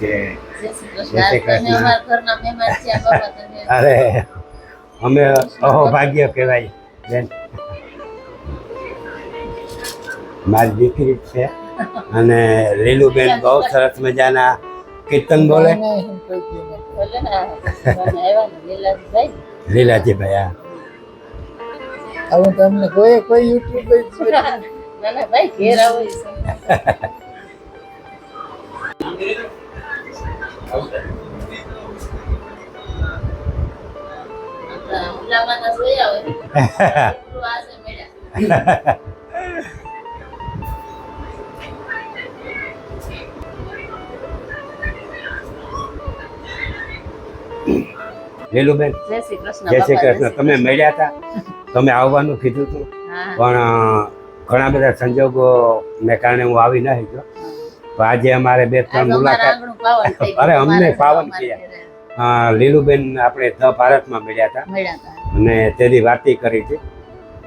જે જય શ્રી કૃષ્ણ. અરે અમે અહોભાગ્ય કહેવાય બેન. મારી દીકરી છે અને લીલુબેન બહુ સરસ મજાના કીર્તન બોલે. લીલાજીભાઈ હા હવે તમને કોઈ યુટ્યુબ ના ભાઈ ઘેર આવો લીલુબેન જય શ્રી કૃષ્ણ. જય શ્રી કૃષ્ણ. તમે મળ્યા હતા, તમે આવવાનું કીધું હતું પણ ઘણા બધા સંજોગો ને કારણે હું આવી ન શક્યો. તો આજે અમારે 2-3 મુલાકાત અરે અમને પાવન કર્યા. લીલુબેન આપણે ધ ભારતમાં મળ્યા હતા અને તેની વાતી કરી હતી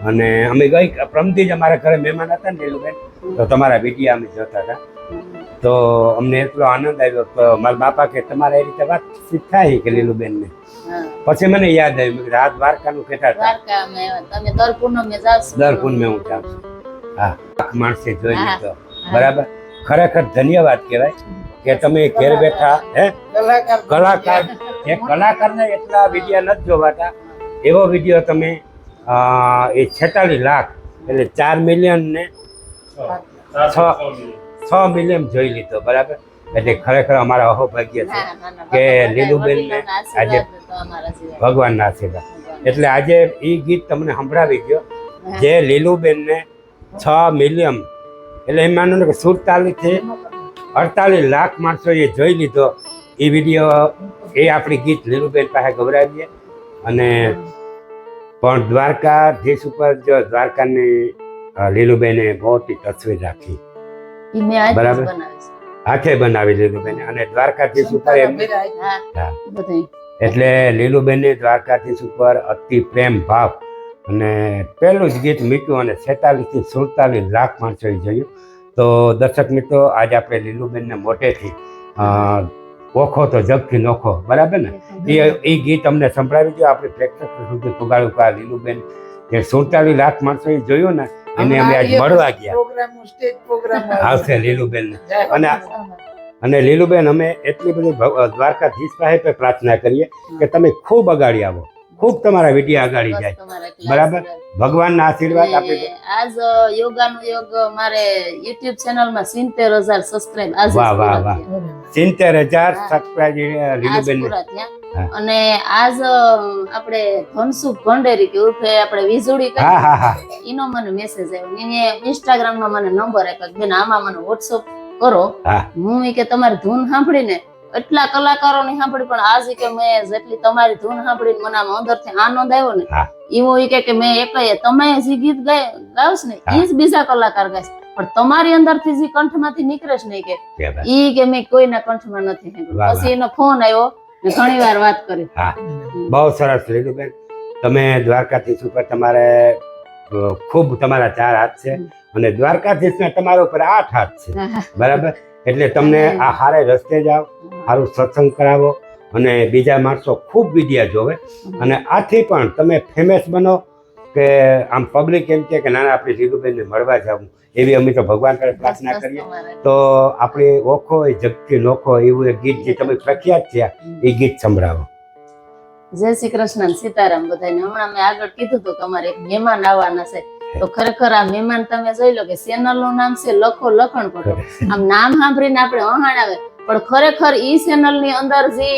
અને અમે ગઈ પ્રમથી જ અમારા ઘરે મહેમાન હતા ને લીલુબેન, તો તમારા વિડીયો અમે જોતા હતા. તો અમને એટલો આનંદ આવ્યો. તો મારા બાપા કે તમારે એ રીતે વાતચીત થાય કે લીલુબેન ને. પછી મને યાદ આવ્યું કે આ દ્વારકાનું કહેતા હતા. દર પૂનમે હું જાઉં છું. હા, માણસે જોઈ લીધો. બરાબર, ખરેખર ધન્યવાદ કહેવાય કે તમે ઘેર બેઠા હે કલાકાર એ કલાકારને એટલા વિડીયો નથી જોવાતા. એવો વિડીયો તમે એ 46 લાખ એટલે 4 મિલિયન ને 6 મિલિયન જોઈ લીધો. બરાબર, એટલે ખરેખર અમારા અહોભાગ્ય છે કે લીલુબેન ને આજે ભગવાનના આશીર્વાદ. એટલે આજે એ ગીત તમને સંભળાવી ગયો જે લીલુબેન ને 6 મિલિયન એટલે એમ માનો ને કે 47 થી 48 લાખ માણસોએ જોઈ લીધો એ વિડીયો. એ આપણી ગીત લીલુબેન પાસે ગવડાવીએ. અને પણ દ્વારકાધીશ ઉપર જો દ્વારકાની લીલુબેને મોટી તસવીર રાખી. બરાબર, હાથે બનાવી લીલુબેન અને દ્વારકાધીશ ઉપર એમ એટલે લીલુબેને દ્વારકાધીશ ઉપર અતિ પ્રેમ ભાવ અને પહેલું જ ગીત મૂક્યું અને 46 થી 47 લાખ માણસોએ જોયું. તો દર્શક મિત્રો, આજે આપણે લીલુબેનને મોટેથી ઓખો તો જગથી નોખો. બરાબર ને, એ ગીત અમને સંભળાવી દો. આપણે પ્રેક્ષકો સુધી પુગાડું કે લીલુબેન જે 47 લાખ માણસોએ જોયું ને એને અમે આજ મળવા ગયા. આવશે લીલુબેન અને લીલુબેન અમે એટલી બધી દ્વારકાધીશ પાસે પ્રાર્થના કરીએ કે તમે ખૂબ અગાડી આવો, ખૂબ તમારા વિડીયો અગાડી જાય. બરાબર, ભગવાનના આશીર્વાદ આપે. આજ યોગાનું યોગ મારે YouTube ચેનલમાં 77000 સબસ્ક્રાઇબ આજ. વાહ વાહ વાહ, 77000 સબસ્ક્રાઇબ લીલુબેન. અને આજ આપણે ધનસુખ ભંડેરી કે ઉર્ફે આપણે વીજળી એનો મને મેસેજ આવ્યો. એને ઇન્સ્ટાગ્રામમાં મને નંબર આપ્યો, બેન આમાં મને WhatsApp કરો. હું કે તમારી ધૂન સાંભળીને એટલા કલાકારોની સાંભળી પણ આજ કે મેં જેટલી તમારી ધૂન સાંભળીને મને આમ અંદરથી આનંદ આવ્યો ને એવું કે મેં એક તમે જે ગીત ગાવશ ને એ જ બીજા કલાકાર ગાય પણ તમારી અંદરથી જે કંઠમાંથી નીકળે છે ને કે ઈ કે મેં કોઈના કંઠમાં નથી સાંભળ્યું. પછી એનો ફોન આવ્યો ને ઘણી વાર વાત કરી. બહુ સરસ લીલુબેન. તમે દ્વારકાધીશ ઉપર તમારે ખૂબ તમારા 4 હાથ છે અને દ્વારકાધીશના તમારા ઉપર 8 હાથ છે. બરાબર, એટલે તમને આ હારે રસ્તે જાઓ, સારું સત્સંગ કરાવો અને બીજા માણસો ખૂબ વિડીયા જોવે અને આથી પણ તમે ફેમસ બનો કે આમ પબ્લિક એમ કે ના આપણે લીલુબેનને મળવા જવું. એવી અમે તો ભગવાન પાસે પ્રાર્થના કરીએ. તો આપણે ઓખો એ જગથી નોખો એવું એક ગીત જે તમે પ્રખ્યાત થયા એ ગીત સંભળાવો. જય શ્રી કૃષ્ણ, સીતારામ બધાને. હમણાં મેં આગળ કીધું હતું કે અમારે એક મહેમાન આવવાના છે. તો ખરેખર આ મહેમાન તમે જોઈ લો કે ચેનલ નું નામ છે લખો લખણ પટો. આમ નામ સાંભળીને આપણે અહાણ આવે પણ ખરેખર ઈ ચેનલ ની અંદર જે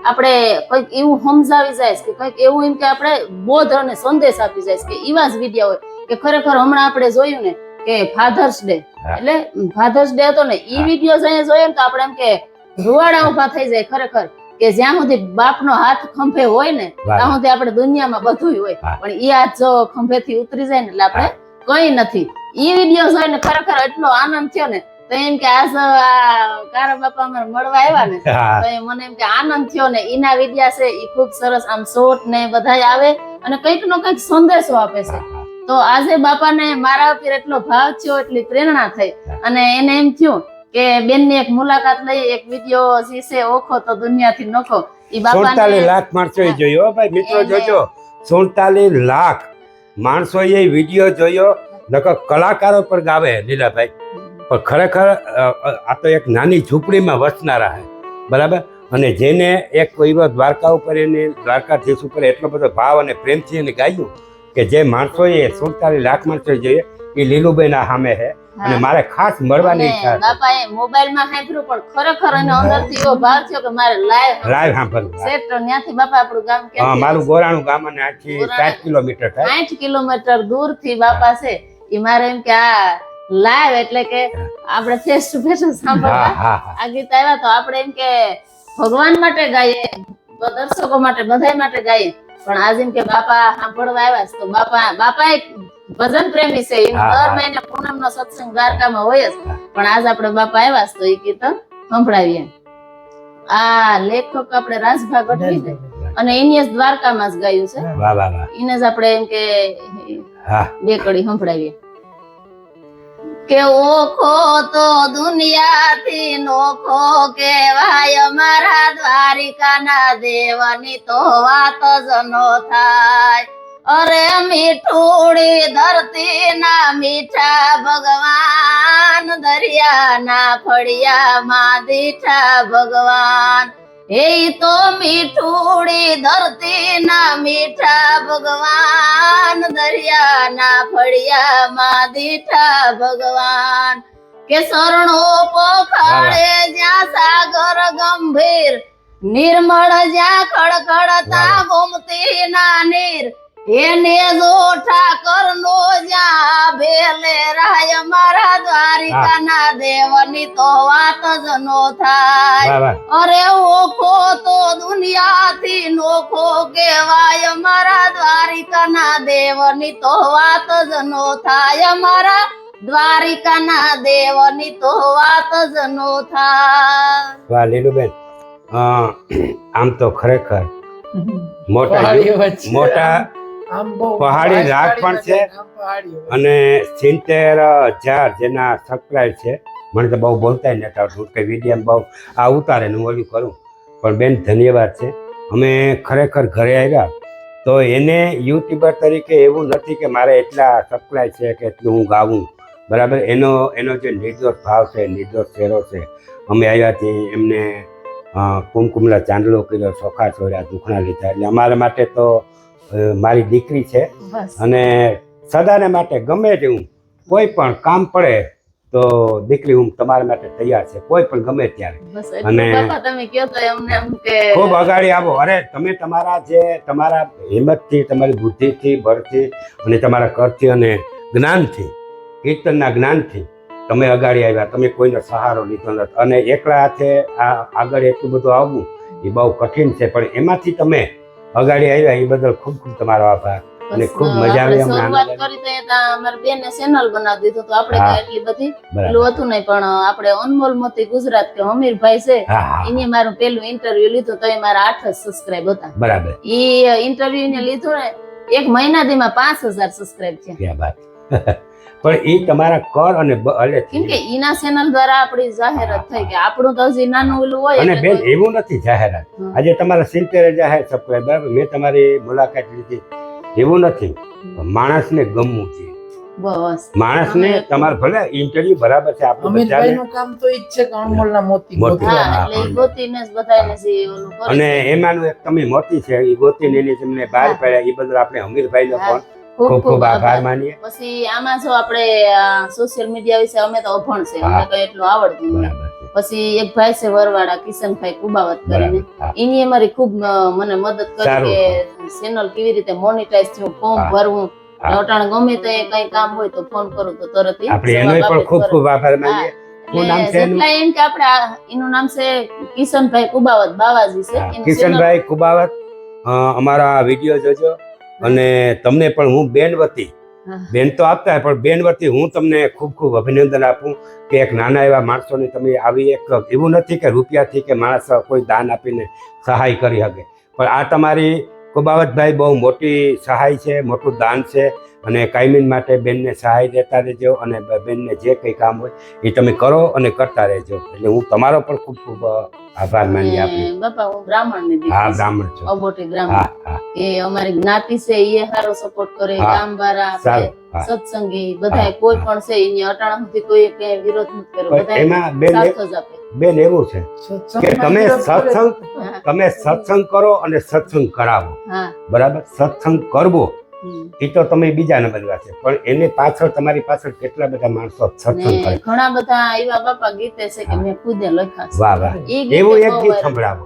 આપણે કઈક એવું સમજાવી જાય કે કઈક એવું એમ કે આપણે બોધ અને સંદેશ આપી જાય કે એવા જ વિડીયો હોય કે ખરેખર હમણાં આપણે જોયું ને કે ફાધર્સ ડે એટલે ફાધર્સ ડે હતો ને ઈ વિડીયો અહીંયા જોઈએ ને તો આપણે એમ કે રૂવાડા ઉભા થઈ જાય. ખરેખર કે જ્યાં સુધી બાપનો હાથ ખંભે હોય ને ત્યાં સુધી આપણે દુનિયામાં બધું હોય પણ ઈ હાથ જો ખંભે થી ઉતરી જાય ને એટલે આપણે કઈ નથી. ઈ વિડીયો જોઈને ખરેખર એટલો આનંદ થયો ને તો એમ કે આજ કારા બાપા અમારે મળવા આવ્યા ને તો મને એમ કે આનંદ થયો ને. એના વિડીયા છે ઈ ખૂબ સરસ આમ શોર્ટ ને બધા આવે અને કઈક નો કઈક સંદેશો આપે છે. તો આજે બાપાને મારા ઉપર એટલો ભાવ થયો, એટલી પ્રેરણા થઈ અને એને એમ થયું કે બેનની એક મુલાકાત લઈ, એક વિડિયો શીશે ઓખો તો દુનિયાથી નખો. ઈ 47 બાપાને લાખ માણસો જોયો હો ભાઈ મિત્રો, એને- જોજો 47 લાખ માણસોએ વિડીયો જોયો. નકર કલાકારો પર ગાવે લીલાભાઈ, પણ ખરેખર આ તો એક નાની ઝૂંપડીમાં વસનારા હે, બરાબર. અને જેને એક એવો દ્વારકા ઉપર એને દ્વારકાધીશ ઉપર એટલો બધો ભાવ અને પ્રેમથી એને ગાયું કે જે માણસોએ 47 લાખ માણસો જોઈએ એ લીલુભાઈના સામે છે. અને મારે ખાસ મળવાની ઈચ્છા છે. બાપાએ મોબાઈલમાં સાંભળ્યું, પણ ખરેખર એનો અંદરથી એવો ભાવ થયો કે મારે લાઈવ સાંભળવું. સેટ ત્યાંથી બાપા આપણું ગામ હા, ક્યાંથી? મારું ગોરાણું ગામ અને આથી 60 કિલોમીટર થાય. 60 કિલોમીટર દૂરથી બાપા છે. ઈ મારે એમ કે આ લાઈવ એટલે કે આપણે ફેસ ટુ ફેસ હા સાંભળવા હા હા આ ગીત આવ્યા તો આપણે એમ કે ભગવાન માટે ગાઈએ, દર્શકો માટે, બધા માટે ગાઈએ, પણ આજ એમ કે બાપા સાંભળવા આવ્યા છે. તો બાપા એક ભજન પ્રેમી છે. ઈ હા, દર હા. મહિને પૂનમનો સત્સંગ દ્વારકામાં હોય જ, પણ આજ આપણે બાપા આવ્યા છે તો એ કીર્તન સંભળાવીએ. આ લેખક આપણે રાજભા ગઢવી છે અને એને જ દ્વારકામાં જ ગાયું છે. વાહ વાહ વાહ. એને જ આપણે એમ કે હા બે કડી સંભળાવીએ કે ઓખો તો દુનિયાથી નોખો કેવાય અમારા દ્વારિકાના દેવની તો વાત જ નો થાય. અરે મીઠુડી ધરતી ના મીઠા ભગવાન, દરિયાના ફળિયામાં દીઠા ભગવાન. એ તો મીઠુડી ધરતી ના મીઠા ભગવાન, દરિયાના ફળિયામાં દીઠા ભગવાન. કે શરણો પોખાડે જ્યાં સાગર ગંભીર, નિર્મળ જ્યાં ખડખડતા ગોમતી ના નીર, એને જો ઠાકર નો જ્યાં ભેલે રાય મારા દ્વારિકાના દેવની તો વાત જ નો થાય. વાહ વાહ. અરે ઓખો તો દુનિયાથી નોખો કેવાય મારા દ્વારિકાના દેવની તો વાત જ નો થાય. અમારા દ્વારિકાના દેવની તો વાત જ નો થાય. વાહ લીલુબેન, આમ તો ખરેખર મોટા પહાડીઓ વચ્ચે મોટા આમ બહુ પહાડી રાગ પણ છે. આમ પહાડીઓ વચ્ચે. અને 70,000 જેના સબસ્ક્રાઇબ છે. મને તો બહુ બોલતા નથી આવડતું કે વિડીયો બહુ આ ઉતારે ને હું ઓલું કરું, પણ બેન ધન્યવાદ છે. અમે ખરેખર ઘરે આવ્યા તો એને યુટ્યુબર તરીકે એવું નથી કે મારે એટલા સબસ્ક્રાઇબ છે કે એટલું હું ગાવું, બરાબર. એનો જે નિર્દોષ ભાવ છે, નિર્દોષ ચહેરો છે. અમે આવ્યાથી એમને કુમકુમલા ચાંદલો કર્યો, ચોખા છોડ્યા, દુખણા લીધા. એટલે અમારા માટે તો મારી દીકરી છે બસ અને સદાને માટે ગમે તેવું કોઈ પણ કામ પડે તો દીકરી હું તમારા માટે તૈયાર છે, કોઈ પણ ગમે ત્યારે. બસ અને એટલું બાપા તમે કહો તો એમને એમ કે ખૂબ અગાડી આવો. અરે તમે તમારા હિંમતથી, તમારી બુદ્ધિથી, બળથી અને તમારા કરથી અને જ્ઞાનથી, કીર્તનના જ્ઞાનથી તમે અગાડી આવ્યા. તમે કોઈનો સહારો લીધો નથી અને એકલા હાથે આગળ એટલું બધું આવવું એ બહુ કઠિન છે, પણ એમાંથી તમે અગાડી આવ્યા એ બદલ ખૂબ ખૂબ તમારો આભાર. અને બસ ખૂબ મજા આવી. આપણે અમને શરૂઆત આનંદ કરી તો અમારી બેને ચેનલ બનાવી દીધું તો આપણે હા. કઈ એટલી બધી બરાબર. પેલું હતું નહીં, પણ આપણે અનમોલ મોતી ગુજરાત કે હમીરભાઈ છે હા હા એને મારું પેલું ઇન્ટરવ્યુ લીધું તો એ મારા 8 જ સબસ્ક્રાઇબ હતા. બરાબર. ઈ ઇન્ટરવ્યુ ને લીધું ને એક મહિના દીમાં 5000 સબસ્ક્રાઇબ છે. ક્યાં વાત. પણ એ તમારા કર અને કેમ કે ઈના ચેનલ દ્વારા આપણી જાહેરાત થઈ કે આપણું તો હજી નાનું ઓલું હોય અને એટલે બેન તો- એવું નથી જાહેરાત. હમ. આજે તમારા 70,000 સબસ્ક્રાઇબ, બરાબર. મેં તમારી મુલાકાત લીધી, એવું નથી. માણસને ગમવું છે. બસ માણસને અમે- તમારે ભલે ઇન્ટરવ્યુ બરાબર છે આપણે અમિતભાઈ બધાને, નું કામ તો ઈ જ છે કે અણમોલના મોતી મોતી. ગોતવા. હા એટલે ઈ ગોતીને જ બધાને જે ઓલું કરે અને છે. એમાંનું એક તમે મોતી છે એ ગોતીને એની તમને બહાર હા. પાડ્યા એ બદલ આપણે હમીરભાઈનો હા. પણ ખૂબ ખૂબ ખૂબ આભાર આભાર. માનીએ. પછી આમાં જો આપણે સોશિયલ મીડિયા વિશે અમે તો અભણ છે, હા. અમને કઈ એટલું આવડતું નથી. બરાબર છે. પછી એક ભાઈ છે વરવાડા કિશનભાઈ કુબાવત કરીને, બરાબર. હા. એની અમારી ખૂબ મને મદદ કરી સારું. કે ચેનલ કેવી રીતે મોનેટાઈઝ થયું, ફોર્મ હા. ભરવું. હા. અટાણે ગમે તો એ કઈ કામ હોય તો ફોન કરું તો તરત ઈ આપણે જવાબ એનોય આપે પણ ખૂબ તરત. ખૂબ આભાર માનીએ. એટલે શું નામ છે એનું? જેટલા એમ કે આપણે એનું નામ છે કિશનભાઈ કુબાવત બાવાજી છે. હા, એનું channel- કિશનભાઈ કુબાવત, અમારા વિડીયો જોજો. અને તમને પણ હું બેન વતી, હા. બેન તો આપતા હોય પણ બેન વતી હું તમને ખૂબ ખૂબ અભિનંદન આપું કે એક નાના એવા માણસોને તમે આવી એક, એવું નથી કે રૂપિયાથી કે માણસ કોઈ દાન આપીને સહાય કરી શકે, પણ આ તમારી કુબાવતભાઈ બહુ મોટી સહાય છે, મોટું દાન છે. અને કાયમી માટે બેનને સહાય દેતા રહેજો અને બેનને જે કંઈ કામ હોય એ તમે કરો અને કરતા રહેજો. એટલે હું તમારો પણ ખૂબ ખૂબ આભાર માની આપું. ને બાપા હું બ્રાહ્મણ ની હા, દીકરી છું. બ્રાહ્મણ છો. અબોટી હા બ્રાહ્મણ હા એ અમારી જ્ઞાતિ છે એ સારો સપોર્ટ કરે, હા. કામવાળા સારું. આપણે હા. સત્સંગી બધા હા. કોઈ પણ છે એની અટાણાથી કોઈ કઈ વિરોધ નથી કર્યો, પણ બધા એમાં બેન સાથ જ આપે. બેન એવું છે સત્સંગમાં કે તમે વિરોધ કરે. સત્સંગ હા, તમે સત્સંગ કરો અને સત્સંગ કરાવો. હા. બરાબર. સત્સંગ કરવો હમ. એ તો તમે બીજા નંબરની વાત છે, પણ એની પાછળ તમારી પાછળ કેટલા બધા માણસો સત્સંગ ને કરે. ઘણા બધા એવા બાપા ગીતે છે કે હા. મેં ખુદે લખ્યા છે. વાહ વાહ. એ ગીતે એવું એક બહુ ગીત viral. સંભળાવો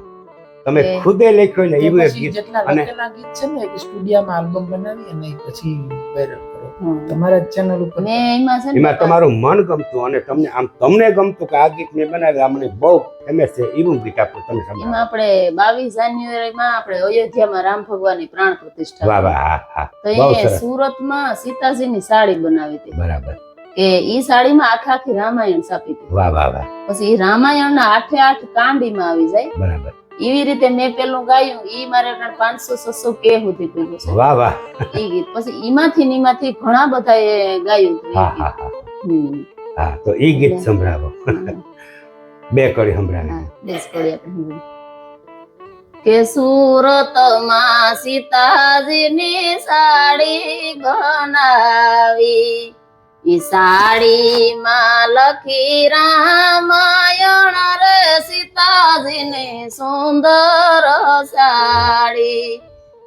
તમે કે- ખુદે લખ્યું ને કે એવું એક પછી ગીત. જેટલા અને- લખેલા ગીત છે ને કે સ્ટુડિયોમાં આલ્બમ બનાવી અને પછી વાયરલ કરો હમ. તમારા ચેનલ ઉપર. મેં એમાં છે ને એમાં બાપા, તમારું મન ગમતું અને તમને ગમતું કે આ ગીત મેં બનાવ્યું, આ મને બહુ ફેમસ છે એવું ગીત આપો તમે એમાં સંભળાવો. આપણે 22 જાન્યુઆરીમાં આપણે અયોધ્યામાં રામ ભગવાનની પ્રાણ પ્રતિષ્ઠા વાહ કરી. વાહ. હા હા. તો બહુ એ સરસ. સુરતમાં સીતાજીની સાડી બનાવી હતી બરાબર. કે ઈ સાડીમાં આખી રામાયણ છાપી હતી. વાહ વાહ વાહ. પછી ઈ રામાયણના 8 કાંડીમાં આવી જાય બરાબર. એવી રીતે મેં પેલું ગાયું. ઈ મારે 500-600 કે સુધી પૂર્યું છે વાહ વાહ. ઈ ગીત. પછી ઈમાંથી ઘણા બધા એ ગાયું હતું હા ઈ હા ગીત. હા હમ. હા. તો એ ગીત સંભળાવો. હમ. બે કડી સંભળાવી. હા, બેસ પડી આપણે. કે સુરતમાં સીતાજીની સાડી બનાવી, ઈ સાડીમાં લખી રામાયણ રે સીતાજીની સુંદર સાડી,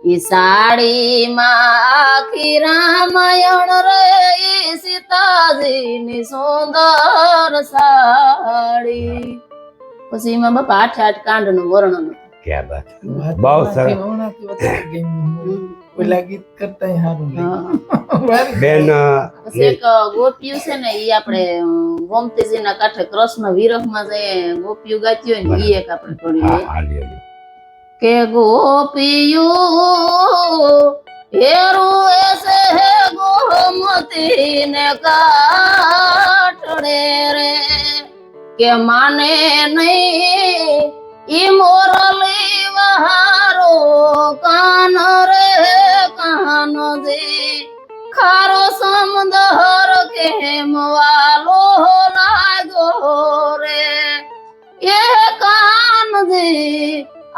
ઈ સાડીમાં આખી રામાયણ રે ઈ સીતાજીની સુંદર સાડી. પછી એમાં બાપા 8 કાંડનું વર્ણન હતું. ક્યાં બાત. વાત બહુ હમણાંથી- સરસ. હમણાંથી વધારે ગમ્યું. હમ. પેલા ગીત કરતા સારું લાગ્યું. હા. બેન પછી એક ગોપિયું છે ને ઈ આપણે ગોમતીજીના કાંઠે કૃષ્ણ વિરહમાં જે ગોપિયું ગાતી હોય ને ઈ એક આપણે થોડી હા લઈએ. હા લ્યો, લ્યો. કે ગોપિયું હેરું એસે હે ગોમતી ને કાઠડે રે, કે માને નહીં ઈ મોરલી વહારો કાન રે કાન દે, ખારો સમંદર કેમ વાલો લાગ્યો રે, એ કાન દે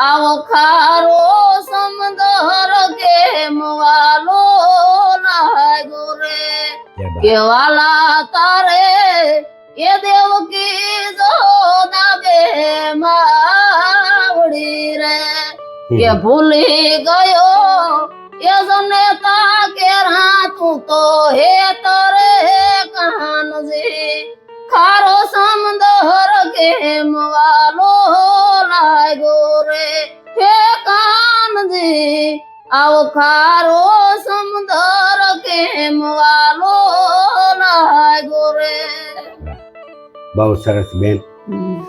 આવો ખારો સમંદર કેમ વાલો લાગ્યો રે, ક્યાં બાત. કે વાલા તારે એ દેવકી જોના બે માવડી રે, કે ભૂલી ગયો એ જનેતા કે તું તો હે તરે કાનજી, ખારો સમંદર કેમ વાલો લાગ્યો રે, હે કાનજી આવો ખારો સમંદર કેમ વાલો લાગ્યો રે. બહુ સરસ બેન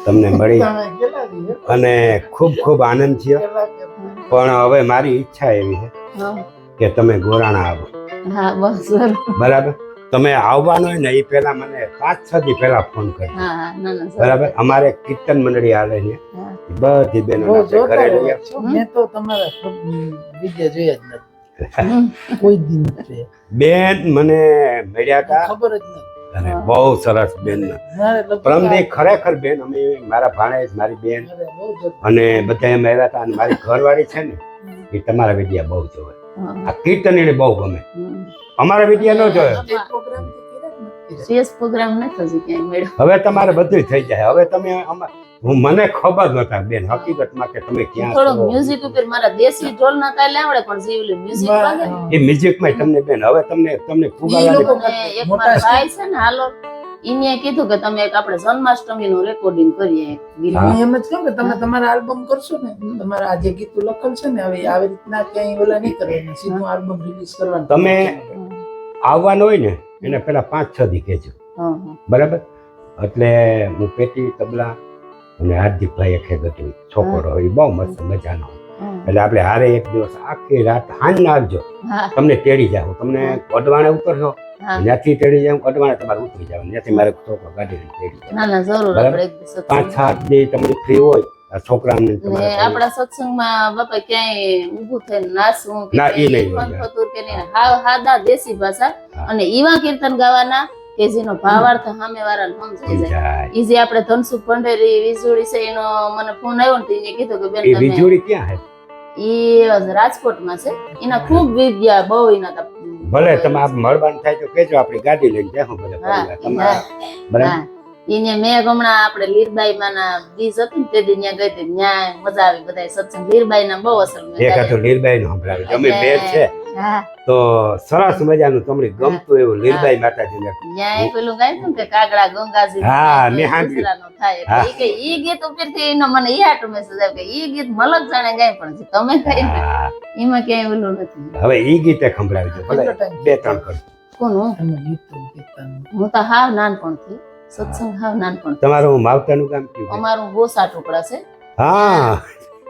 તમને મળી તમે કેટલા દી? અને ખૂબ ખૂબ આનંદ થયો. કેટલા કે? પણ હવે મારી ઈચ્છા એવી છે હા, કે તમે ગોરાણા આવો. હા, બસ બરાબર. બરાબર. તમે આવવાનો હોય ને એ પહેલા મને 5-6 દી પહેલા ફોન કરજો. હા, હા, ના, ના, બરાબર. અમારે કીર્તન મંડળી હાલે છે, હા. બધી બેનો બહુ આપણે ઘરે જોરદાર લઈ વાત છે. મેં તો તમારા વિડીયો જોયા જ નથી. હમ. કોઈ દી નથી જોયા. બેન મને મળ્યા હતા ખબર જ નથી. અને બહુ સરસ બેન. મારે લગભગ પરમદી ખરેખર બેન અમે મારા ભાણેજ મારી બેન મારે બહુ જોરદાર. અને બધા એમ આવ્યા હતા અને મારી ઘરવાળી છે ને એ તમારા વિડિયા બહુ જોવે. હા. આ કીર્તન એને બહુ ગમે. હમ. અમારા વિડિયા ન જોવે. સ્ટેજ પ્રોગ્રામ તો કર્યા જ નથી. સ્ટેજ પ્રોગ્રામ નથી હજી ક્યાંય મળ્યો. હવે તમારે બધું થઈ જાય. હવે તમે મને ખબર નતા બેન હકીકતમાં કે તમે ક્યાં થોડુંક છો. મ્યુઝિક ઉપર મારા દેશી ઢોલ ના તાલે આવડે પણ જીવલી મ્યુઝિક વાગે ને. એ મ્યુઝિકમાં તમને બેન હવે તમને ઈ ફુગાવાની લોકો અને એક મોટા મારા ભાઈ છે ને હાલો ઈને કીધું કે તમે એક આપણે જન્માષ્ટમી નું રેકોર્ડિંગ કરીએ એક ગીત. હા. હું એમ જ કહું કે તમે તમારા આલ્બમ કરશો ને તમારા આ જે ગીતો લખેલ છે ને હવે આવી રીતના ક્યાંય ઓલા નહીં કરવાના સીધું આલ્બમ રિલીઝ કરવાનું તમે- આવવાનું હોય ને એને પેલા 5-6 દી કહેજો. હા, હા. બરાબર. એટલે હું પેટી તબલા અને હાર્દિકભાઈ એક ગતું છોકરો એ બહુ મસ્ત મજાનો. હા. એટલે આપણે હારે એક દિવસ આખી રાત હાંજના આવજો. હા, તમને તેડી જાવ. તમને અડવાણે ઉતરશો હા. ત્યાંથી તેડી જાવ અડવાણે તમારે ઉતરી જાવ ત્યાંથી મારે છોકરો ગાડી લઈને તેડી જાય. ના ના જરૂર બરાબર. આપણે એક દિવસ 5-7 દી તમને ફ્રી હોય આ છોકરાને ને તમારા આપણા સત્સંગમાં બાપા ક્યાંય ઊભું થઈને નાચવું કે ના, ઈ કંઈ નહીં હોય. પંચફતુર કે નહીં, હાદા દેશી ભાષા હા. અને એવા કીર્તન ગાવાના કે જેનો ભાવાર્થ સામેવાળાને સમજાઈ જાય. જાય. ઈ જે આપણે ધનસુખ ભંડેરી વીજળી છે એનો મને ફોન આવ્યો ને તો એને કીધું કે બેન એ તમે વીજળી ક્યાં હે? ઈ રાજકોટમાં છે. એના ખૂબ વિદ્યા બહુ એના તા- ભલે તમે આપ મળવાનું થાય તો કેજો, આપણી ગાડી લઈને જાહું બધા પરિવાર. તમારા બરાબર. હા. એને મેં હમણાં આપણે લીરબાઈ માના બીજ હતી ને તે દી ન્યા ગઈ હતી. ન્યા મજા આવી બધા સત્સંગ લીરબાઈ ના બહુ અસર મેં એક ગાયા. હતું લીલબાઈ નું સંભળાવ્યું. તમે મેર છે હા તો સરસ મજાનું તમને ગમતું એવું લીલબાઈ માતાજીને. ન્યા એ પેલું ગાયું ને કે કાગડા ગંગાજી હા, મેં સાંભળ્યું. દૂસરાનો થાય હા. એટલે ઈ કે ઈ ગીત ઉપરથી એનો મને ઈ હાટુ મેસેજ આવ્યો કે ઈ ગીત મલક જાણે ગાય પણ છે તમે ગાય ને હા, એમાં ક્યાંય ઓલું નથી. હવે ઈ ગીતે સંભળાવી દો. ભલે કેટલો time? 2-3 કર. કોનું? એમાં ગીતો કીર્તન હું તો હાવ નાનપણથી સત્સંગ હાવ નાનપણથી. તમારું માવતાનું ગામ કયું? અમારું ગોસા ટુકડા છે. હા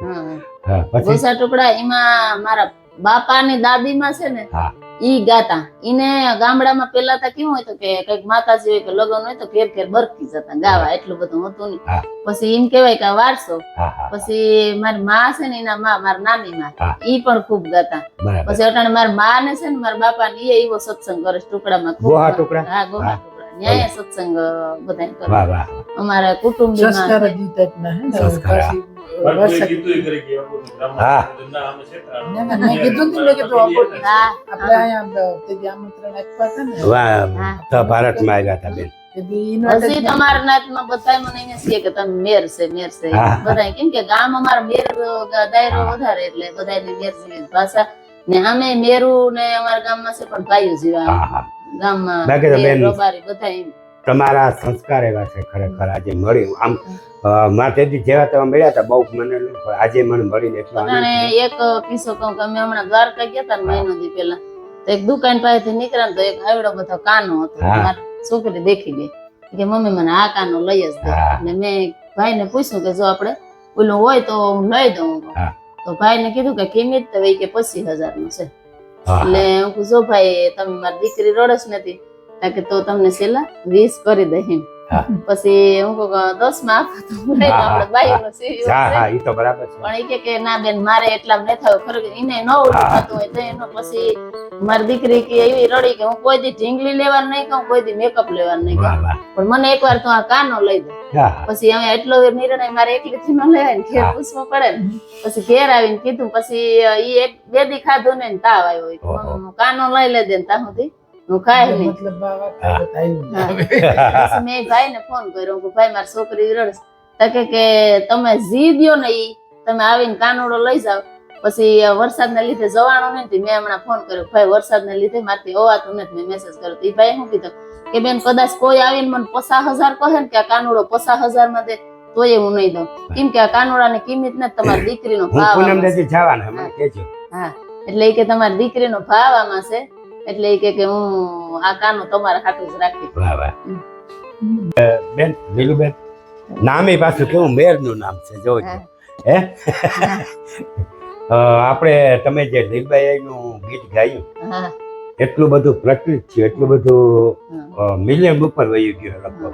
હા હા, પછી ગોસા ટુકડા એમાં મારા બાપાની દાદીમાં છે ને હા. ઈ ગાતા. ઈને ગામડામાં પેલા તો કેવું હોય તો કે કઈક માતાજી હોય કે લગ્ન હોય તો ઘેર ઘેર બરકી જતા ગાવા, એટલું બધું હતું નહીં. હા. પછી એમ કેવાય કે આ વારસો. હા હા પછી મારી માં છે ને એના માં મારી નાની માં હા. ઈ પણ ખૂબ ગાતા. બરાબર. પછી અટાણે મારી માં ને છે ને મારા બાપા ને ઈ એવો સત્સંગ કરે છે ટુકડામાં ખૂબ. ગોહા ટુકડા? હા ગોહા હા. ટુકડા ન્યાય સત્સંગ બધા કરે. વાહ વાહ. અમારા કુટુંબીમાં સંસ્કાર જ ઈ ટાઈપના હે ને સંસ્કાર. પાછી વર્ષ હા. મેં કીધું ને મેં કીધું આપણે હા અહીંયા તે દી આમંત્રણ આપ્યા હતા ને વાહ. હા. તો ભારતમાં આવ્યા હતા બેન. તે દી invite જ હજી નહોતું. તમારા નાતમાં બધાય મને અહીંયા છીએ કે તમે મેર છે મેર છે હા. બધાય કેમ કે ગામ અમારા મેર દાયરો હા. વધારે એટલે બધાયની મેર જેવી જ ભાષા ને અમે મેરું ને અમારા ગામમાં છે પણ ભાઈઓ જેવા હા હા. ગામમાં બાકી તો મેર, બેન- રબારી બધાય તમારા સંસ્કાર એવા છે ખરેખર. આજે મળ્યું આમ માતાજી જેવા તમે મળ્યા હતા બહુ મને નહીં, પણ આજે મને મળીને એટલો આનંદ અને થયો. એક કિસ્સો કહું કે અમે હમણાં દ્વારકા ગયા હતા ને મહિનો દી પહેલા તો એક દુકાન પાસેથી નીકળ્યા ને તો એક આવડો બધો કાનો હતો. હા. મારી છોકરી દેખી ગઈ કે મમ્મી મને આ કાનો લઈ જ દે. હા. એટલે મેં ભાઈને પૂછ્યું કે જો આપણે ઓલું હોય તો હું લઈ દઉં. હા. તો ભાઈને કીધું કે કિંમત તો એ કે 25,000 નું છે. હા, એટલે હું કીધું જો ભાઈ તમે મારી દીકરી રડસ નથી કે તો તમને છેલ્લા 20 કરી દે એમ. હા. પછી હું કહું 10 માં આપો તો હું લઈ લઉં. હા, હા, આપણે બાઈનો સીવી હા છે. હા ઈ તો બરાબર છે. પણ ઈ કે ના બેન મારે એટલામાં નહીં થયું. ખરેખર એને ન ઓલું હા. થતું હોય તો એનો પછી મારી દીકરી કે એવી રડી કે હું કોઈ દી ઢીંગલી લેવાનું નહીં કહું, કોઈ દી મેકઅપ લેવાનું નહીં વાહ કહું, વાહ. પણ મને એકવાર તો આ કાનો લઈ દે. હા. પછી હવે એટલો નિર્ણય મારે એકલીથી ન લેવાય ને ઘેર હા. પૂછવો પડે ને. પછી ઘેર આવીને કીધું પછી ઈ એક બે દી ખાધું ને તાવ આવ્યો હોય. ઓહો. મમ્મી કાનો લઈ લે દે ને ત્યાં સુધી હું ખાય નહીં. મતલબ આ વાત આવ્યું હા. ને. પછી મેં ભાઈને ફોન કર્યો કે ભાઈ મારી છોકરી રડે છે. તો કે તમે જી દ્યો ને ઈ તમે આવીને કાનુડો લઈ જાવ. પછી વરસાદના લીધે જવાનું નથી. મેં હમણાં ફોન કર્યો ભાઈ વરસાદના લીધે મારથી હોવાતું નથી. મેં મેસેજ કર્યો તો ઈ ભાઈ શું કીધું કે બેન કદાચ કોઈ આવીને મને 50,000 કહે ને કે આ કાનુડો 50,000 માં દે તોય હું નહીં દઉં. કેમ કે આ કાનુડાની કિંમત નથી, તમારી દીકરીનો હું ભાવ પૂનમ આમાં છે. નથી જવાના મને કહેજો. હા એટલે ઈ કે તમારી દીકરીનો ભાવ આમાં છે એટલે ઈ કે હું આ કાનો તમારા હાટું જ રાખી. વાહ વાહ. બેન લીલુબેન નામે પાછું કેવું મેરનું નામ છે જોજો. હા. હે હા. આપણે તમે જે લીલબાઈ નું ગીત ગાયું હા એટલું બધું પ્રચલિત છે, એટલું બધું હા. મિલિયન ઉપર વહી ગયું લગભગ.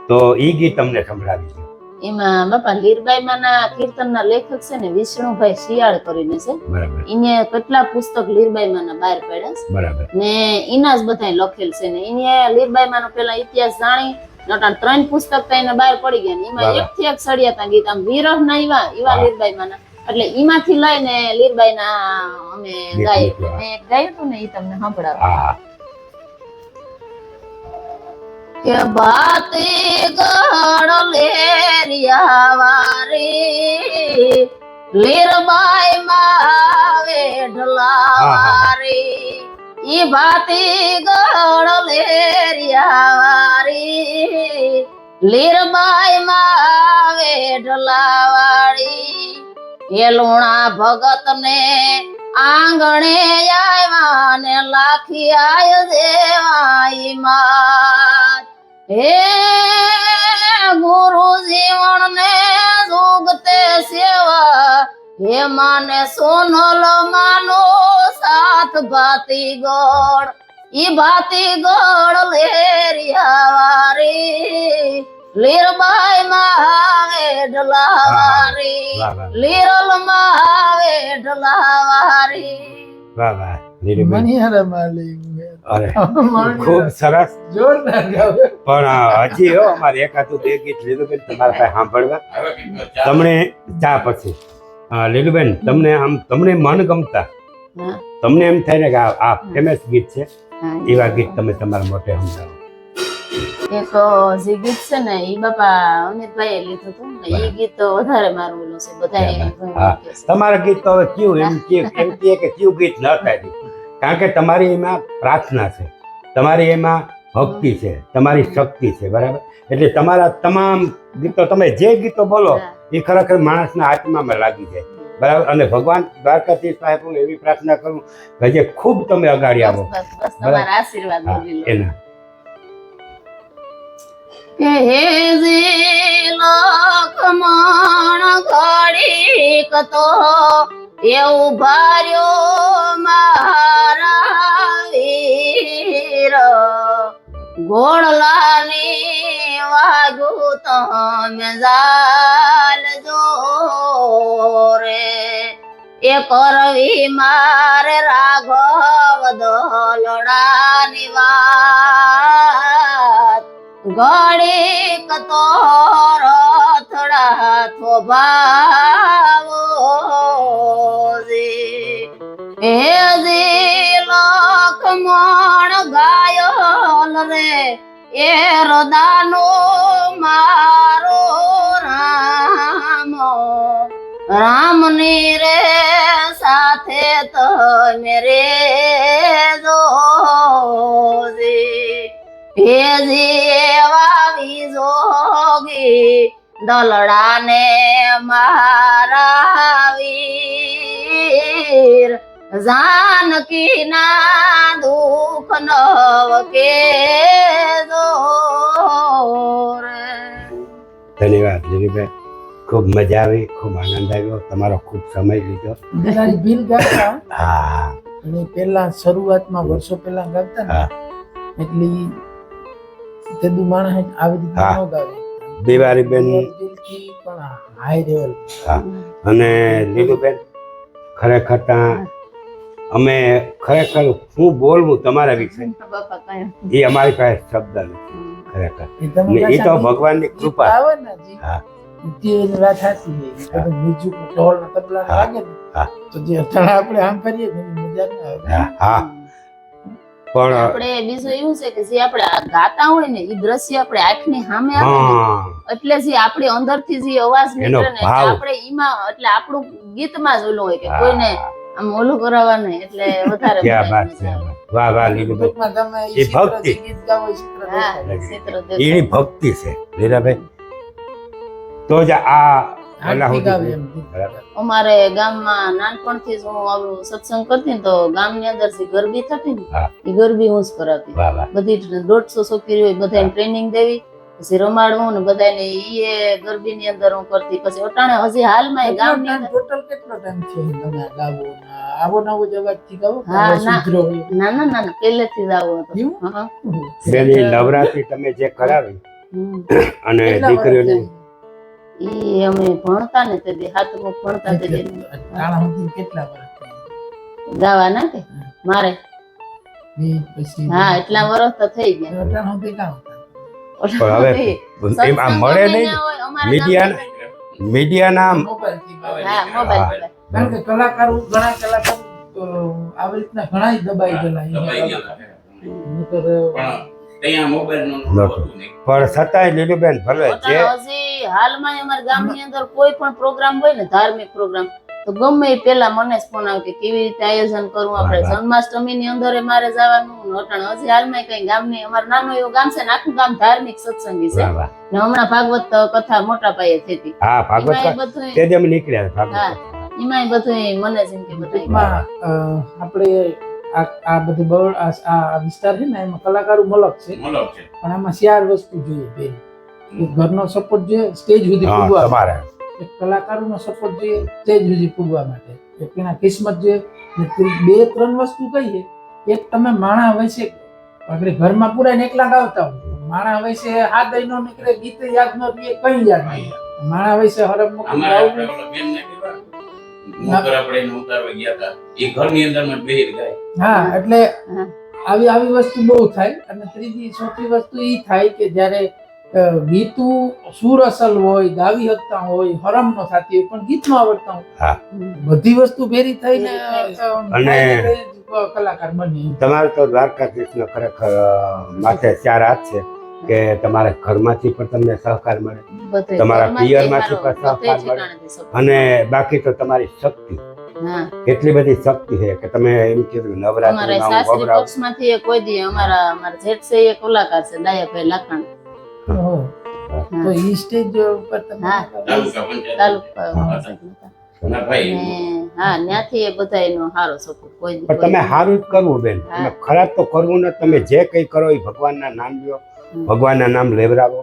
તો ઈ ગીત તમને સંભળાવી છે. એમાં બાપા લીરબાઈ માના કીર્તનના લેખક છે ને વિષ્ણુભાઈ શિયાળ કરીને છે. બરાબર એને કેટલા પુસ્તક લીરબાઈ માના બહાર પાડ્યા છે બરાબર. ને એના જ બધા લખેલ છે ને એને લીરબાઈ માનો પેલા ઇતિહાસ જાણી નટાણ 3 પુસ્તક તો એને બહાર પડી ગયા ને એમાં બરાબર. એક થી એક સળિયાતા ગીત આમ વિરહ ના એવા હા. લીરબાઈ માના એટલે એમાંથી લઈને લીરબાઈ ના અમે ગીત ગાય નીકળ્યા. મેં એક ગાયું હતું ને એ તમને સંભળાવ હા કે બાતી ગળ લેરિયા વારી લીરબાઈ માવે ઢલાવારી ઈ ભાતી ગળ લેરિયા વારી લીરબાઈ માવે ઢલાવાળી એ લુણા ભગત ને આંગણે આવ્યા ને લાખી આય દેવાઈ માત હે ગુરુ જીવન ને જોગતે સેવા હે માને સોનલ માનો સાથ ભાતી ગોળ ઈ ભાતી ગોળ લેરિયા વારી લીરબાઈ મહાવે ઢલાવારી વાહ વાહ લીરલ મહાવે ઢલાવારી વાહ વાહ લીલુબેન મણિયારા માલિક અરે ખૂબ સરસ જોરદાર ગાવે. પણ હજી હો અમારે એકાદું બે ગીત લીલુબેન તમારા પાસે સાંભળવા તમને ચા પછી લીલુબેન તમને આમ તમને મન ગમતા હા, તમને એમ થાય ને કે આ ફેમસ ગીત છે હા. એવા ગીત તમે તમારા મોટે સમજાવો એક જે ગીત છે ને ઈ બાપા અમિતભાઈ લીધું હતું ને ઈ ગીત તો વધારે મારું ઓલું છે બધા હા તમારા ગીત તો હવે કયું એમ કહે કે કયું ગીત ન થાય કારણ કે તમારી એમાં પ્રાર્થના છે તમારી એમાં ભક્તિ છે તમારી શક્તિ છે બરાબર એટલે તમારા તમામ ગીતો તમે જે ગીતો બોલો એ ખરેખર માણસના આત્મામાં લાગી જાય બરાબર અને ભગવાન દ્વારકાધીશ પાસે હું એવી પ્રાર્થના કરું કે જે ખૂબ તમે અગાડી આવો બસ તમારા આશીર્વાદ હા, મેળવી લો. એના કે હે જી લખમણ ઘડીક તો એવું ભાર્યો મારા વીર ઘોડલાની વાગ્યું તમે જાલજો રે એ કરવી મારે રાઘવ દલડાની વાત ઘડીક તો રથડા થોભાવો જી લખમણ ગાયલ રે એ રદાનો મારો રામ રામની રે સાથે તમે રે જોજી ભેજી વાવી જોગી દલડાને મારા વીર જાનકી ના દુઃખ નવ કે ધન્યવાદ લીલુબેન ખૂબ મજા આવી ખૂબ આનંદ આવ્યો તમારો ખૂબ સમય લીધો ગુજરાતી ભીલ ગાતા હા અને પેલા શરૂઆતમાં વર્ષો પહેલા ગાતા ને હા. એટલે તેદુ માણસ આવી રીતના હા. ન ગાવે દિવાળીબેન દિલથી પણ હાઈ લેવલ હા અને લીલુબેન ખરેખર અમે ખરેખર હું બોલવું તમારા વિશે બાપા કઈ એ અમારી પાસે શબ્દ નથી ખરેખર એ તમે ને એ તો ભગવાનની કૃપા આવે ને જી હા તેની વાત સાચી છે હા. બધું મ્યુઝિક ઢોલ ને તબલા હા. લાગે ને હા. તો જે અટાણે આપણે આમ કરીએ ને એની મજા ના આવે હા હા પણ આપણે બીજું એવું છે કે જે આપણે આ ગાતા હોય ને એ દ્રશ્ય આપણે આંખની સામે આવે ને હા એટલે જે આપણી અંદરથી જે અવાજ એનો નીકળે ને એટલે ભાવ. આપણે ઈમાં એટલે આપણું ગીતમાં જ ઓલું હોય કે હા. કોઈને આમ ઓલું કરાવવા નહીં એટલે વધારે ક્યાં મજા બાત છે આવે. વાહ વાહ લીલુબેન ટૂંકમાં તમે એ ભક્તિ. ગીત ગાવો એ ચિત્ર હા, દેખાય. ચિત્ર એની દેખાય. ભક્તિ છે લીલાભાઈ તો જ આ ઓલા હાથથી ગાવે સુધી એમ ગીત. બરાબર. અમારે ગામમાં નાનપણથી જ હું આવું સત્સંગ કરતી ને તો ગામની અંદર જે ગરબી થતી ને હા. એ ગરબી હું જ કરાવતી વાહ વાહ બધી 150 છોકરી હોય બધાને ટ્રેનિંગ દેવી પછી રમાડવું ને બધાને ઈ ગરબીની અંદર હું કરતી પછી અટાણે હજી હાલમાં એ ગામની અંદર ટોટલ કેટલો ટાઈમ છે તમે આ ગાવો ને આવો નવો જ અવાજથી ગાવો કે હા, આવો ના. સુધરો હોય? નાના નાના પહેલેથી જ આવું હતું એવું? હા. બેન એ નવરાત્રી તમે જે કરાવી હમ. અને કેટલા દીકરીઓને વર્ષ ઈ અમે ભણતા ને તે દી હાથમાં ભણતા તે દી થયા? ટાણા સુધી કેટલા વર્ષ થયા? ગાવાના કે મારે બે પછી હા એટલા વર્ષ તો થઈ ગયા ટાણા સુધી કામ હતા. પણ હવે એમ આ મળે નહીં મીડિયાના મોબાઈલથી ગાવે. હા મોબાઈલ કારણ કે કલાકારો ઘણા કલાકારો આવી રીતના ઘણા દબાઈ ગયેલા નહીંતર પણ છતાંય લીલુબેન ભલે જે હજી હાલમાં અમારા ગામની અંદર કોઈ પણ પ્રોગ્રામ હોય ને ધાર્મિક પ્રોગ્રામ તો ગમે એ પેલા મને જ ફોન આવે કે કેવી રીતે આયોજન કરવું આપણે વાહ, વાહ. જન્માષ્ટમી ની અંદર મારે જવાનું ને અટાણે હજી હાલમાં કઈ ગામની અમારું નાનું એવું ગામ છે ને આખું ગામ ધાર્મિક સત્સંગી છે વાહ વાહ ને હમણાં ભાગવત કથા મોટા પાયે થઈ હતી હા ભાગવત એમાંય બધુંય- તે જ અમે નીકળ્યા હા. ભાગવત એમાંય બધુંય મને જેમ કે બધા ટૂંકમાં આપણે આ બધી બળ આ વિસ્તાર છે ને એમાં કલાકારો મલક છે પણ આમાં 4 વસ્તુ જોઈએ પહેલી. એક ઘરનો સપોર્ટ જોઈએ સ્ટેજ સુધી હા પૂગવા તમારે એક કલાકારોનો સપોર્ટ જોઈએ સ્ટેજ સુધી પૂગવા માટે એક એના કિસ્મત જોઈએ ને 2-3 વસ્તુ કહીએ એક તમે માણા વચ્ચે આપણે ઘરમાં પૂરા એકલા ગાવતા હોય માણા વૈસે હાથ દઈ નો નીકળે, ગીત યાદ ન રહે, કઈ યાદ નહીં. માણા વૈસે હરમ મૂકી ગાવું. હા, એટલે આવી વસ્તુ બહુ થાય. અને ત્રીજી ચોથી વસ્તુ ઈ થાય કે જ્યારે ગીતું સુર અસલ હોય, ગાવી શકતા હોય, હરમ નો થતી હોય, પણ ગીત નો આવડતા હોય, બધી વસ્તુ ભેરી થઈને કલાકાર બની. તમારે તો દ્વારકાધીશનો ખરેખર માથે 4 હાથ છે કે તમારા ઘરમાંથી પણ તમને સહકાર મળે, તમારા પિયરમાંથી પણ સહકાર મળે, અને બાકી તો તમારી શક્તિ, એટલી બધી શક્તિ છે કે તમે એમ કીધું નવરાત્રીમાં સાસરી પક્ષમાંથી કોઈ દી અમારા જેઠ છે એ કલાકાર છે, ડાયાભાઈ લાખાણ. તો ઈ સ્ટેજ ઉપર તમે ત્યાંથી એ બધાયનો સારો સપોર્ટ. કોઈ દી પણ તમે સારું જ કરવું બેન, તમે ખરાબ તો કરવું ન. તમે જે કઈ કરો એ ભગવાનના નામ લ્યો, ભગવાનના નામ લેવડાવો,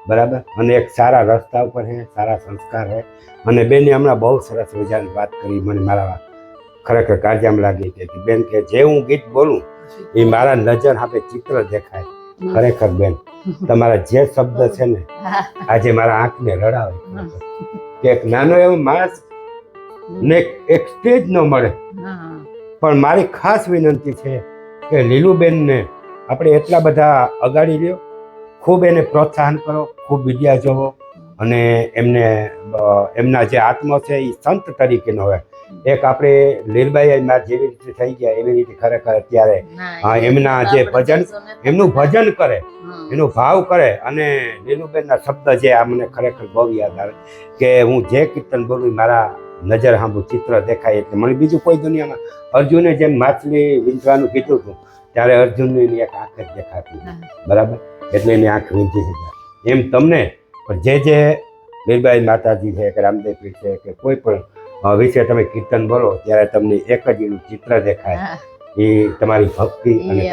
બરાબર. અને એક સારા રસ્તા ઉપર હે, સારા સંસ્કાર હે. અને બેને હમણાં બહુ સરસ મજાની વાત કરી, મને મારા ખરેખર કાળજામાં લાગી કે બેન કે જે હું ગીત બોલું એ મારા નજર સામે ચિત્ર દેખાય. ખરેખર બેન તમારા જે શબ્દ છે ને આજે મારા આંખને રડાવે કે એક નાનો એવો માણસ ને એક સ્ટેજ ન મળે. પણ મારી ખાસ વિનંતી છે કે લીલુબેનને આપણે એટલા બધા અગાડી લ્યો, ખૂબ એને પ્રોત્સાહન કરો, ખૂબ વિદ્યા જોવો, અને એમને એમના જે આત્મા છે એ સંત તરીકેનો હોય. એક આપણે લીલબાઈ જેવી રીતે થઈ ગયા એવી રીતે ખરેખર અત્યારે એમના જે ભજન, એમનું ભજન કરે, એનો ભાવ કરે. અને લીલુબેનના શબ્દ જે આ મને ખરેખર બહુ યાદ આવે કે હું જે કીર્તન બોલું મારા નજર સાંભળું ચિત્ર દેખાય. એટલે મને બીજું કોઈ દુનિયામાં, અર્જુને જેમ માછલી વીંધવાનું કીધું હતું ત્યારે અર્જુનની એક આંખ જ દેખાતી, બરાબર. એટલે એની આંખ વીંધી હતી. એમ તમને પણ જે લીલબાઈ માતાજી છે કે રામદેવ પીર છે કે કોઈ પણ વિશે તમે કીર્તન બોલો ત્યારે તમને એક જ એનું ચિત્ર દેખાય. એ તમારી ભક્તિ અને